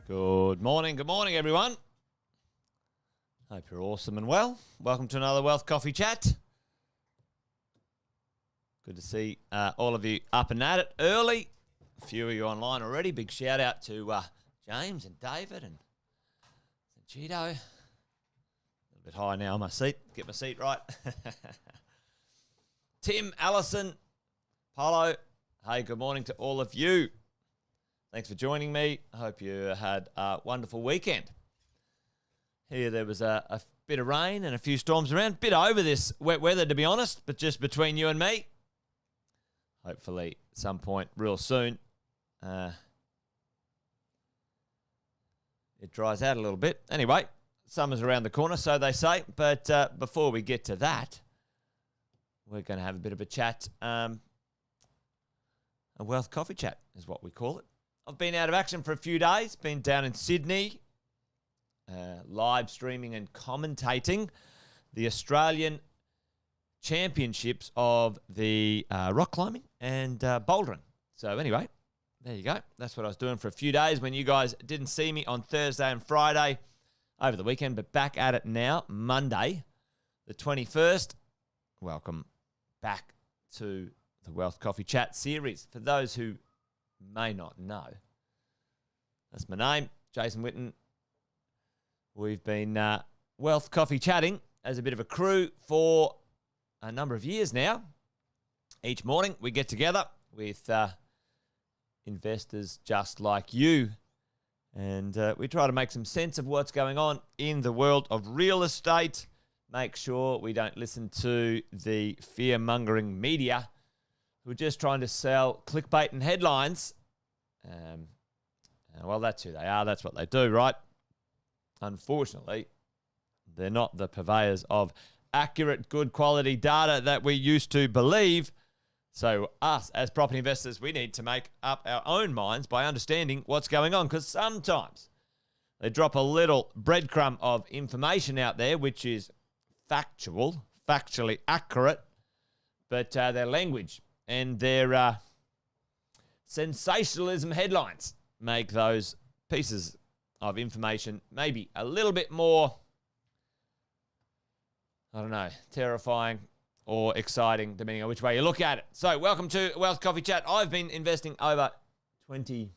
Good morning, everyone. Hope you're awesome and well. Welcome to another Wealth Coffee Chat. Good to see all of you up and at it early. A few of you online already. Big shout out to James and David and Cheeto. A little bit high now on my seat. Get my seat right. Tim, Alison, Paulo. Hey, good morning to all of you. Thanks for joining me. I hope you had a wonderful weekend. Here there was a bit of rain and a few storms around. Bit over this wet weather, to be honest, but just between you and me. Hopefully, some point real soon, it dries out a little bit. Anyway, summer's around the corner, so they say. But before we get to that, we're going to have a bit of a chat. A Wealth Coffee Chat is what we call it. I've been out of action for a few days. Been down in Sydney, live streaming and commentating the Australian Championships of the rock climbing and bouldering. So anyway, there you go. That's what I was doing for a few days when you guys didn't see me on Thursday and Friday over the weekend, but back at it now, Monday, the 21st. Welcome back to the Wealth Coffee Chat series. For those who may not know, that's my name, Jason Witten. We've been Wealth Coffee Chatting as a bit of a crew for a number of years now. Each morning we get together with investors just like you, and we try to make some sense of what's going on in the world of real estate. Make sure we don't listen to the fear-mongering media who are just trying to sell clickbait and headlines. Well, that's who they are. That's what they do, right? Unfortunately, they're not the purveyors of accurate, good quality data that we used to believe. So us, as property investors, we need to make up our own minds by understanding what's going on, because sometimes they drop a little breadcrumb of information out there, which is factually accurate, but their language and their sensationalism headlines make those pieces of information maybe a little bit more, I don't know, terrifying or exciting, depending on which way you look at it. So welcome to Wealth Coffee Chat. I've been investing over 25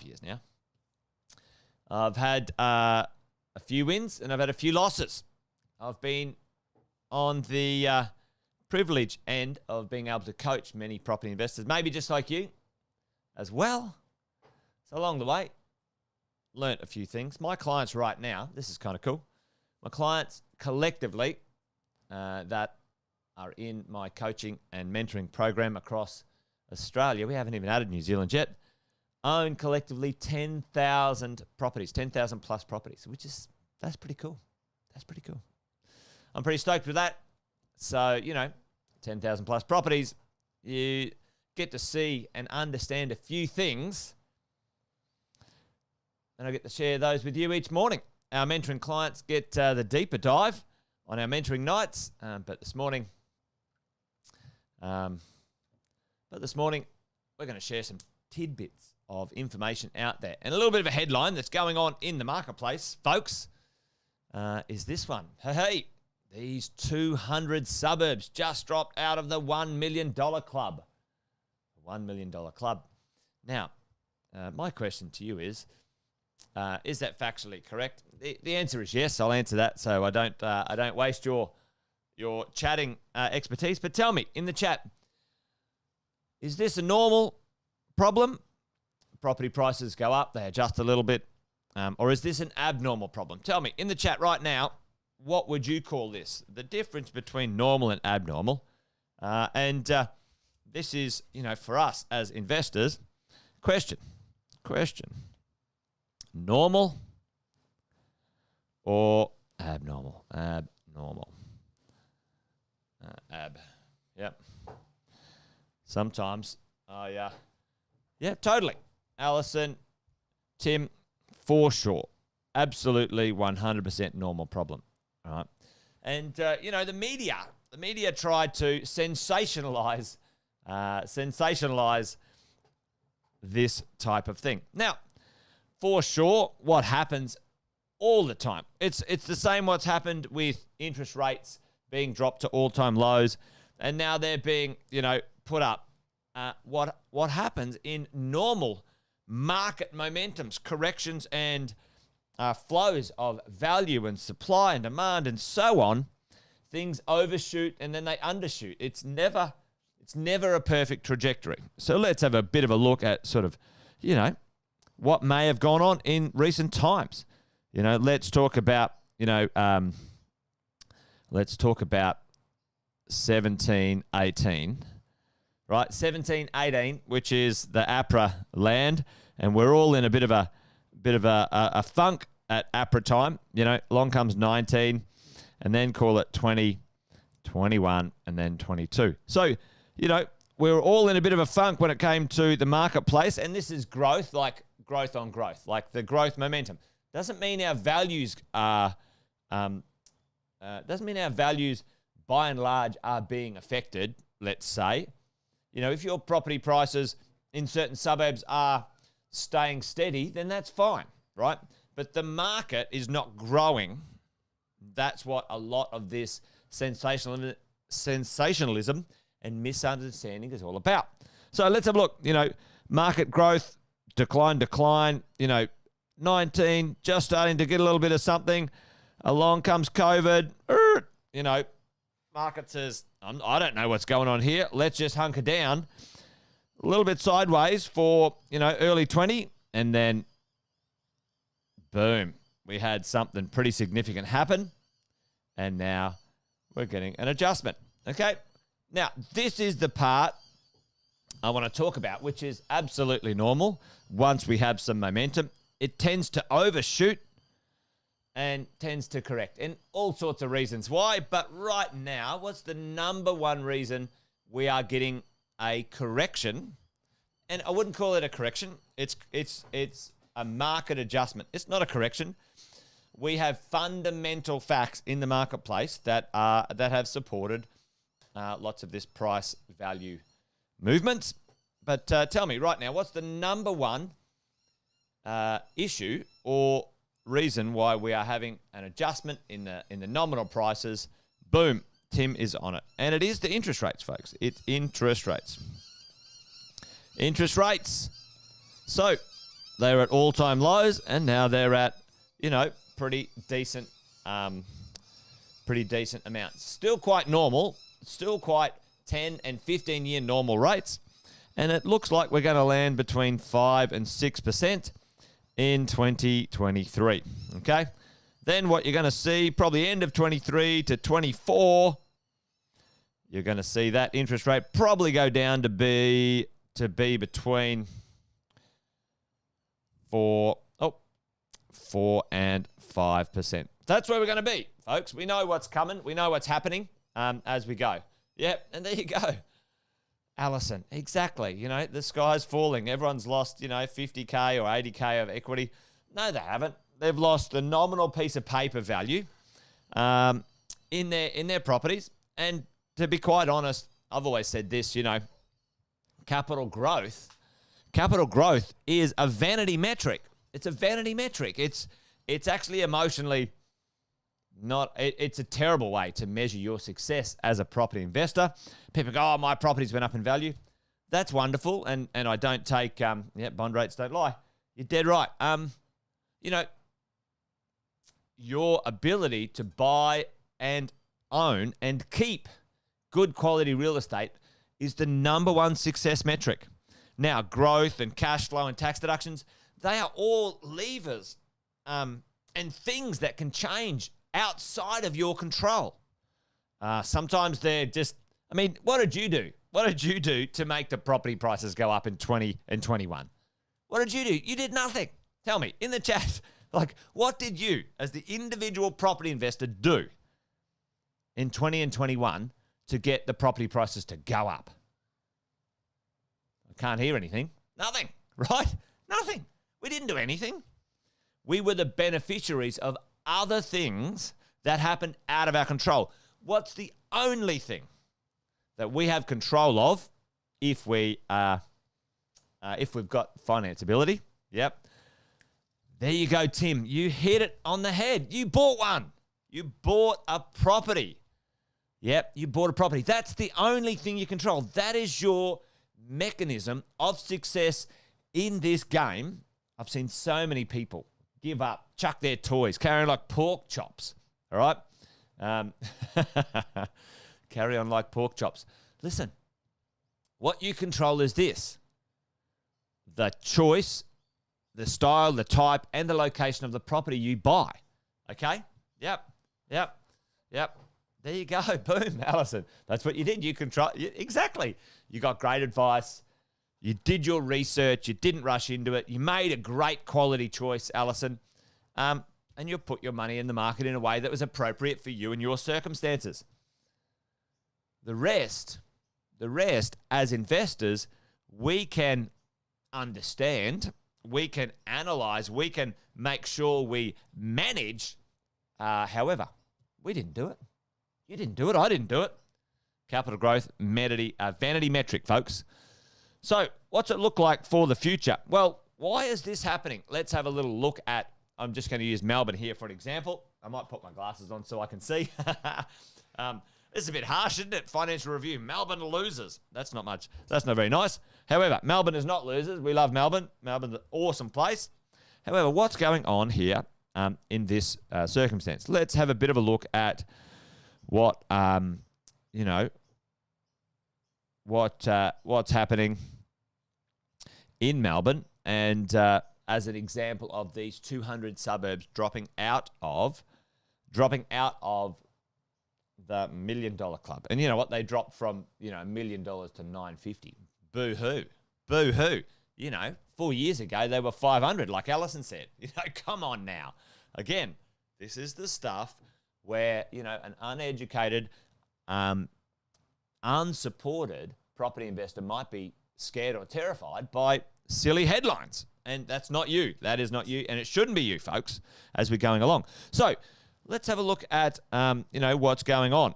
years now. I've had a few wins and I've had a few losses. I've been on the privilege end of being able to coach many property investors, maybe just like you as well. So along the way, learnt a few things. My clients right now, this is kind of cool. My clients collectively that are in my coaching and mentoring program across Australia, we haven't even added New Zealand yet, own collectively 10,000 properties, 10,000 plus properties, that's pretty cool. That's pretty cool. I'm pretty stoked with that. So, 10,000 plus properties, you get to see and understand a few things, and I get to share those with you each morning. Our mentoring clients get the deeper dive on our mentoring nights, but this morning, we're going to share some tidbits of information out there. And a little bit of a headline that's going on in the marketplace, folks, is this one. Hey, these 200 suburbs just dropped out of the $1 million club. $1 million club. Now, my question to you is that factually correct? The answer is yes. I'll answer that, so I don't waste your chatting expertise. But tell me in the chat, is this a normal problem? Property prices go up, they adjust a little bit, or is this an abnormal problem? Tell me in the chat right now, what would you call this? The difference between normal and abnormal. This is, for us as investors, question. Normal or abnormal? Abnormal. Yep. Sometimes yeah, totally. Alison, Tim, for sure. Absolutely 100% normal problem. All right. And, the media tried to sensationalize this type of thing. Now, for sure what happens all the time. It's the same what's happened with interest rates being dropped to all-time lows, and now they're being, put up. What happens in normal market momentums, corrections, and flows of value and supply and demand and so on, things overshoot and then they undershoot. It's never a perfect trajectory. So let's have a bit of a look at sort of, what may have gone on in recent times. Let's talk about, let's talk about 1718, right? 1718, which is the APRA land, and we're all in a bit of a funk at APRA time. Along comes 19, and then call it 20, 21, and then 22. So, we're all in a bit of a funk when it came to the marketplace, and this is growth, like growth on growth, like the growth momentum. Doesn't mean our values are, by and large are being affected, let's say. If your property prices in certain suburbs are staying steady, then that's fine, right? But the market is not growing. That's what a lot of this sensationalism and misunderstanding is all about. So let's have a look. Market growth, decline, 19, just starting to get a little bit of something. Along comes COVID. Market says, I don't know what's going on here. Let's just hunker down. A little bit sideways for, early 20. And then, boom, we had something pretty significant happen. And now we're getting an adjustment. Okay? Now, this is the part I want to talk about, which is absolutely normal. Once we have some momentum, it tends to overshoot and tends to correct. And all sorts of reasons why. But right now, what's the number one reason we are getting a correction? And I wouldn't call it a correction. It's a market adjustment. It's not a correction. We have fundamental facts in the marketplace that have supported lots of this price value movements. But tell me right now, what's the number one issue or reason why we are having an adjustment in the nominal prices? Boom, Tim is on it. And it is the interest rates, folks. It's interest rates. Interest rates. So they're at all-time lows, and now they're at, pretty decent amounts. Still quite normal. Still quite 10 and 15-year normal rates. And it looks like we're going to land between 5 and 6% in 2023. Okay? Then what you're going to see, probably end of 23 to 24, you're going to see that interest rate probably go down to be between 4 and 5%. That's where we're going to be, folks. We know what's coming. We know what's happening as we go. Yep, and there you go. Allison, exactly. The sky's falling. Everyone's lost, 50K or 80K of equity. No, they haven't. They've lost the nominal piece of paper value in their properties. And to be quite honest, I've always said this, capital growth is a vanity metric. It's a vanity metric. It's actually emotionally it's a terrible way to measure your success as a property investor. People go, oh, my property's went up in value. That's wonderful. And I don't take, bond rates don't lie. You're dead right. Your ability to buy and own and keep good quality real estate is the number one success metric. Now, growth and cash flow and tax deductions, they are all levers and things that can change outside of your control. Sometimes they're just, what did you do? What did you do to make the property prices go up in 20 and 21? What did you do? You did nothing. Tell me in the chat, what did you as the individual property investor do in 20 and 21 to get the property prices to go up? I can't hear anything. Nothing, right? Nothing. We didn't do anything. We were the beneficiaries of other things that happened out of our control. What's the only thing that we have control of if we've got financeability? Yep. There you go, Tim. You hit it on the head. You bought one. You bought a property. Yep, you bought a property. That's the only thing you control. That is your mechanism of success in this game. I've seen so many people give up, chuck their toys, carry on like pork chops. All right? Carry on like pork chops. Listen, what you control is this: the choice, the style, the type, and the location of the property you buy. Okay? Yep. There you go. Boom, Alison. That's what you did. You control. Exactly. You got great advice. You did your research. You didn't rush into it. You made a great quality choice, Alison. And you put your money in the market in a way that was appropriate for you and your circumstances. The rest, as investors, we can understand, we can analyze, we can make sure we manage. However, we didn't do it. You didn't do it. I didn't do it. Capital growth, vanity metric, folks. So what's it look like for the future? Well, why is this happening? Let's have a little look at, I'm just going to use Melbourne here for an example. I might put my glasses on so I can see. This is a bit harsh, isn't it? Financial Review, Melbourne losers. That's not much. That's not very nice. However, Melbourne is not losers. We love Melbourne. Melbourne's an awesome place. However, what's going on here in this circumstance? Let's have a bit of a look at what, what's happening in Melbourne, and as an example of these 200 suburbs dropping out of the $1 Million Club. And you know what? They dropped from, $1 million to $950. Boo-hoo. Boo-hoo. 4 years ago, they were 500, like Alison said. Come on now. Again, this is the stuff where, an uneducated, unsupported property investor might be scared or terrified by silly headlines. And that's not you. That is not you. And it shouldn't be you, folks, as we're going along. So let's have a look at, what's going on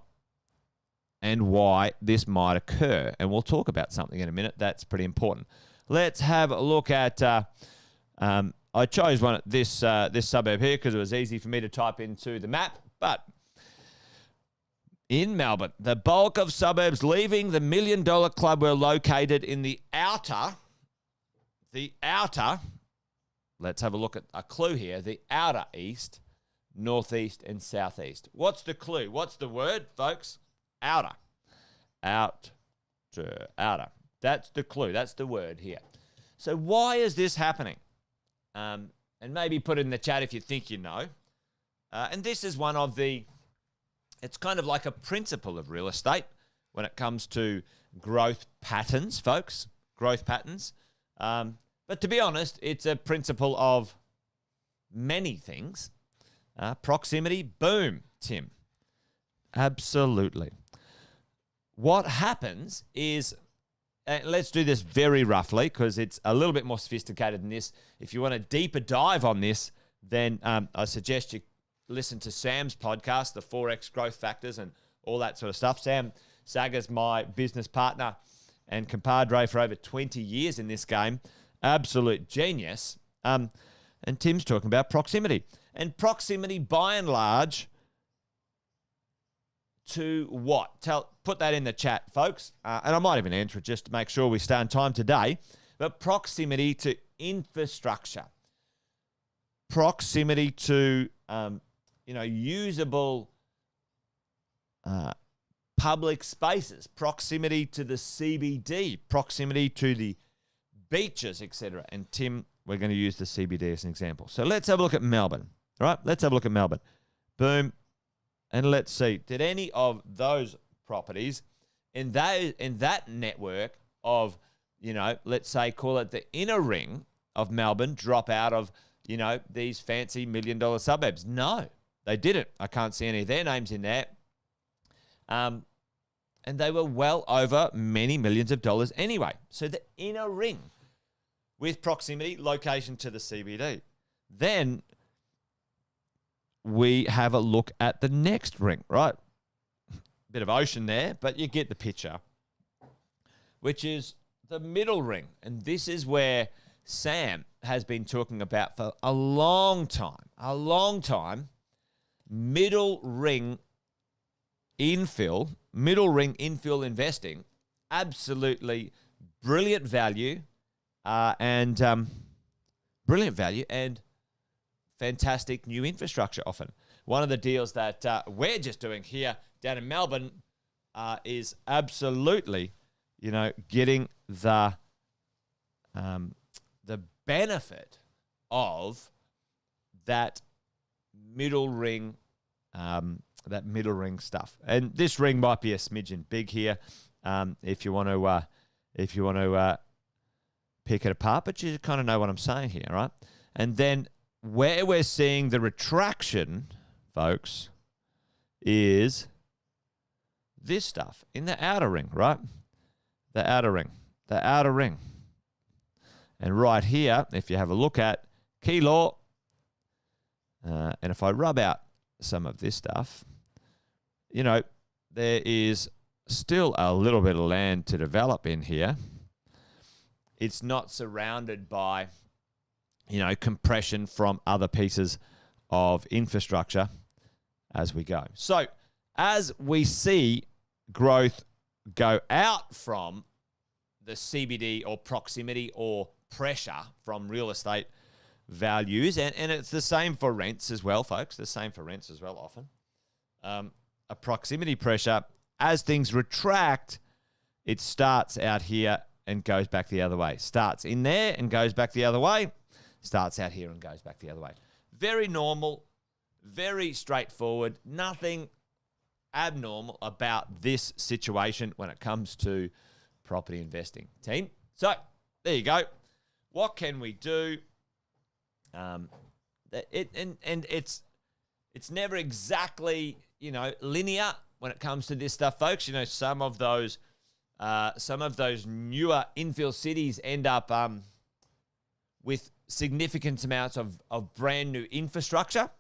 and why this might occur. And we'll talk about something in a minute. That's pretty important. Let's have a look at, I chose this suburb here because it was easy for me to type into the map. But in Melbourne, the bulk of suburbs leaving the $1 Million Club were located in the outer, let's have a look at a clue here, the outer east, northeast, and southeast. What's the clue? What's the word, folks? Outer. Outer. That's the clue. That's the word here. So why is this happening? And maybe put it in the chat if you think you know. And this is one of the, it's kind of like a principle of real estate when it comes to growth patterns, folks. Growth patterns. But to be honest, it's a principle of many things. Proximity, boom, Tim. Absolutely. What happens is, let's do this very roughly because it's a little bit more sophisticated than this. If you want a deeper dive on this, then I suggest you listen to Sam's podcast, the 4X Growth Factors and all that sort of stuff. Sam Saga's my business partner and compadre for over 20 years in this game. Absolute genius. And Tim's talking about proximity. And proximity, by and large, to what? Put that in the chat, folks. And I might even answer it just to make sure we stay on time today. But proximity to infrastructure. Proximity to, usable public spaces. Proximity to the CBD. Proximity to the beaches, etc. And Tim, we're going to use the CBD as an example. So let's have a look at Melbourne. All right, let's have a look at Melbourne. Boom. And let's see, did any of those properties in that network of, let's say, call it the inner ring of Melbourne drop out of, these fancy $1 million suburbs? No, they didn't. I can't see any of their names in there. And they were well over many millions of dollars anyway. So the inner ring with proximity, location to the CBD. Then we have a look at the next ring, right? Bit of ocean there, but you get the picture, which is the middle ring. And this is where Sam has been talking about for a long time, middle ring infill investing, absolutely brilliant value, and fantastic new infrastructure often. One of the deals that we're just doing here down in Melbourne is absolutely, getting the benefit of that middle ring stuff. And this ring might be a smidgen big here, if you want to pick it apart, but you kind of know what I'm saying here, right? And then where we're seeing the retraction, folks, is this stuff in the outer ring, right? The outer ring. And right here, if you have a look at key law, and if I rub out some of this stuff, there is still a little bit of land to develop in here. It's not surrounded by, compression from other pieces of infrastructure as we go. So as we see growth go out from the CBD or proximity or pressure from real estate values, and it's the same for rents as well, folks. The same for rents as well often. A proximity pressure, as things retract, it starts out here and goes back the other way. Starts in there and goes back the other way. Starts out here and goes back the other way. Very normal, very straightforward. Nothing abnormal about this situation when it comes to property investing, team. So there you go. What can we do? It's never exactly linear when it comes to this stuff, folks. Some of those newer infill cities end up with significant amounts of brand new infrastructure.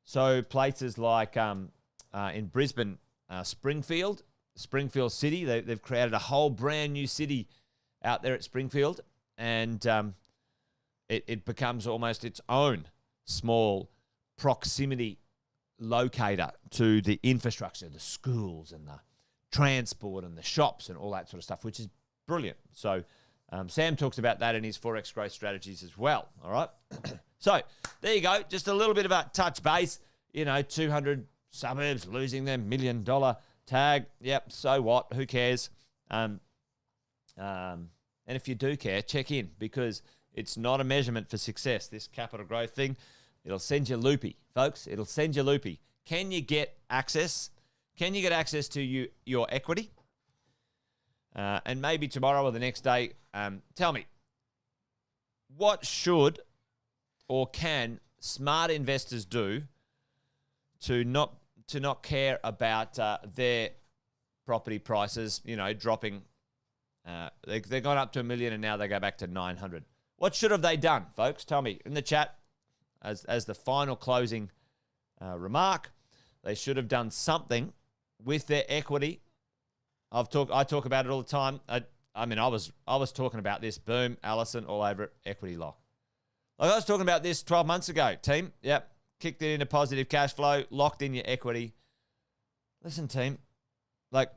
So places like in Brisbane, Springfield City, they've created a whole brand new city out there at Springfield, and it becomes almost its own small proximity locator to the infrastructure, the schools and the transport and the shops and all that sort of stuff, which is brilliant. So Sam talks about that in his Forex growth strategies as well. All right. So there you go. Just a little bit of a touch base, 200 suburbs losing their $1 million tag. Yep. So what? Who cares? And if you do care, check in, because it's not a measurement for success. This capital growth thing, it'll send you loopy, folks. It'll send you loopy. Can you get access? Can you get access to your equity? And maybe tomorrow or the next day, tell me, what should or can smart investors do to not care about their property prices, dropping? They've gone up to $1 million and now they go back to 900. What should have they done, folks? Tell me in the chat as the final closing remark. They should have done something with their equity. I talk about it all the time. I was talking about this, boom, Allison, all over it, equity lock. Like I was talking about this 12 months ago, team. Yep, kicked it into positive cash flow, locked in your equity. Listen, team, like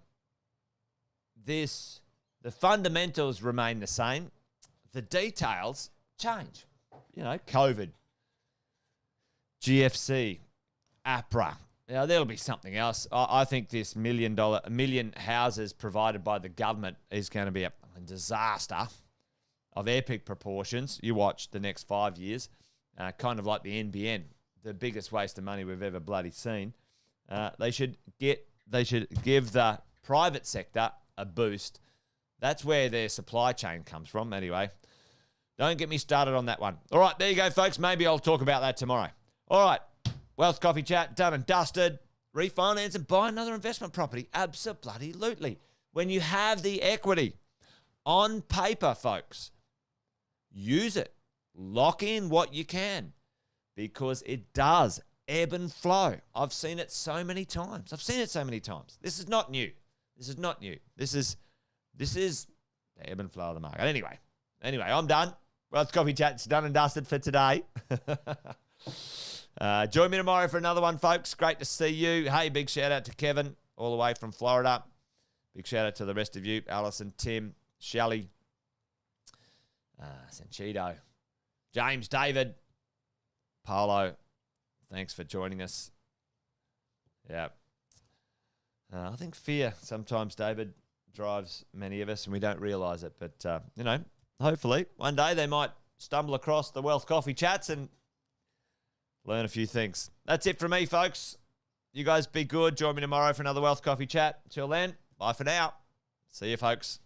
this, the fundamentals remain the same. The details change. COVID, GFC, APRA. There'll be something else. I think this $1 million houses provided by the government is going to be a disaster of epic proportions. You watch the next 5 years, kind of like the NBN, the biggest waste of money we've ever bloody seen. They should give the private sector a boost. That's where their supply chain comes from. Anyway, don't get me started on that one. All right, there you go, folks. Maybe I'll talk about that tomorrow. All right. Wealth Coffee Chat, done and dusted. Refinance and buy another investment property. Absolutely. When you have the equity on paper, folks, use it. Lock in what you can, because it does ebb and flow. I've seen it so many times. This is not new. This is the ebb and flow of the market. Anyway, I'm done. Wealth Coffee Chat's done and dusted for today. Join me tomorrow for another one, folks. Great to see you. Hey, big shout out to Kevin, all the way from Florida. Big shout out to the rest of you, Alison, Tim, Shelley, Sanchito, James, David, Paolo. Thanks for joining us. Yeah. I think fear sometimes, David, drives many of us and we don't realise it. But, hopefully one day they might stumble across the Wealth Coffee Chats and learn a few things. That's it from me, folks. You guys be good. Join me tomorrow for another Wealth Coffee Chat. Till then, bye for now. See you, folks.